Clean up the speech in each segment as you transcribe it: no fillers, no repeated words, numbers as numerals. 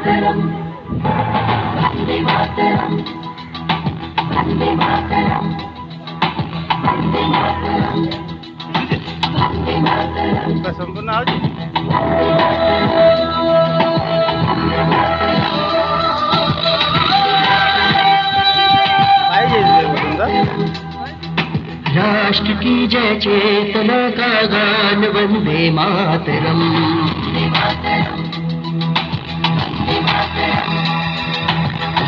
Mataram, Vande Mataram, Vande Mataram, Vande Mataram, Vande Mataram. संपूर्ण आवाज राष्ट्र की जय चेतना का गान वंदे मातरम,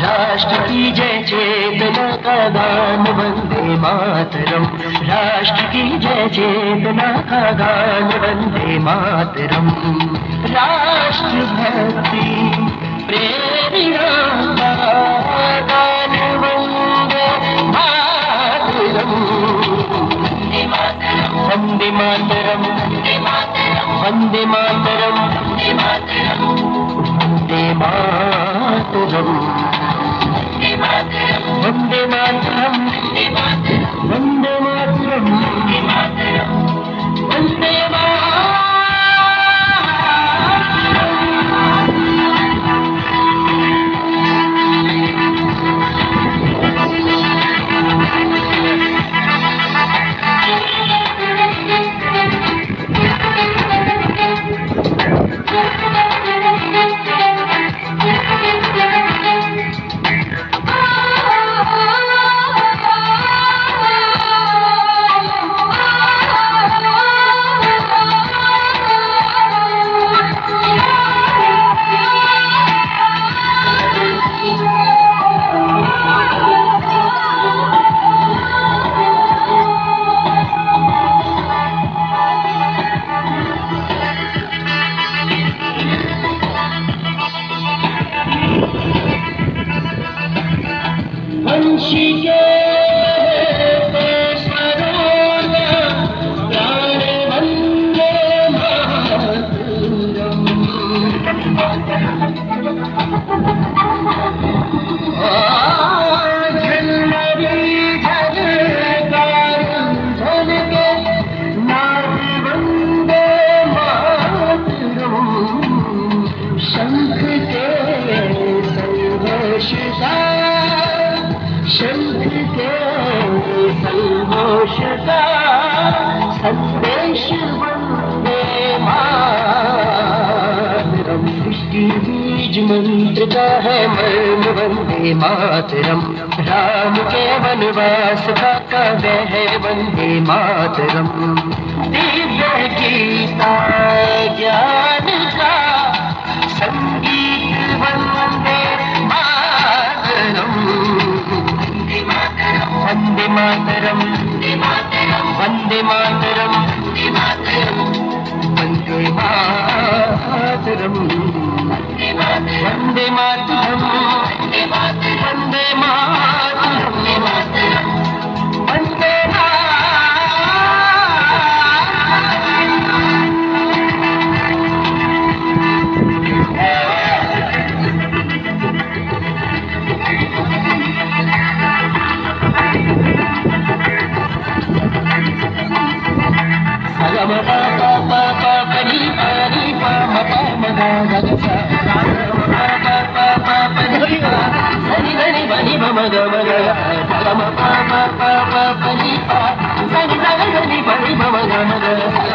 राष्ट्र की जय चेतना का गान वंदे मातरम, राष्ट्र की जय चेतना का गान वंदे मातरम, राष्ट्र भक्ति प्रेरणा का गान वंदे मातरम, वंदे मातरम, वंदे मातरम, वंदे मातरम, वंदे मातरम, वंदे मातरम, वंदे मातरम, वंदे संदेश वंदे मातरम, सृष्टि बीज मंत्र का है मर्म वंदे मातरम, राम के वनवास का काव्य है वंदे मातरम, दिव्य गीता ज्ञान का संगीत वंदे मातरम, वंदे मातरम, वंदे मातरम, वंदे मातरम, वंदे मातरम, वंदे मातरम, वंदे मातरम, वंदे Bani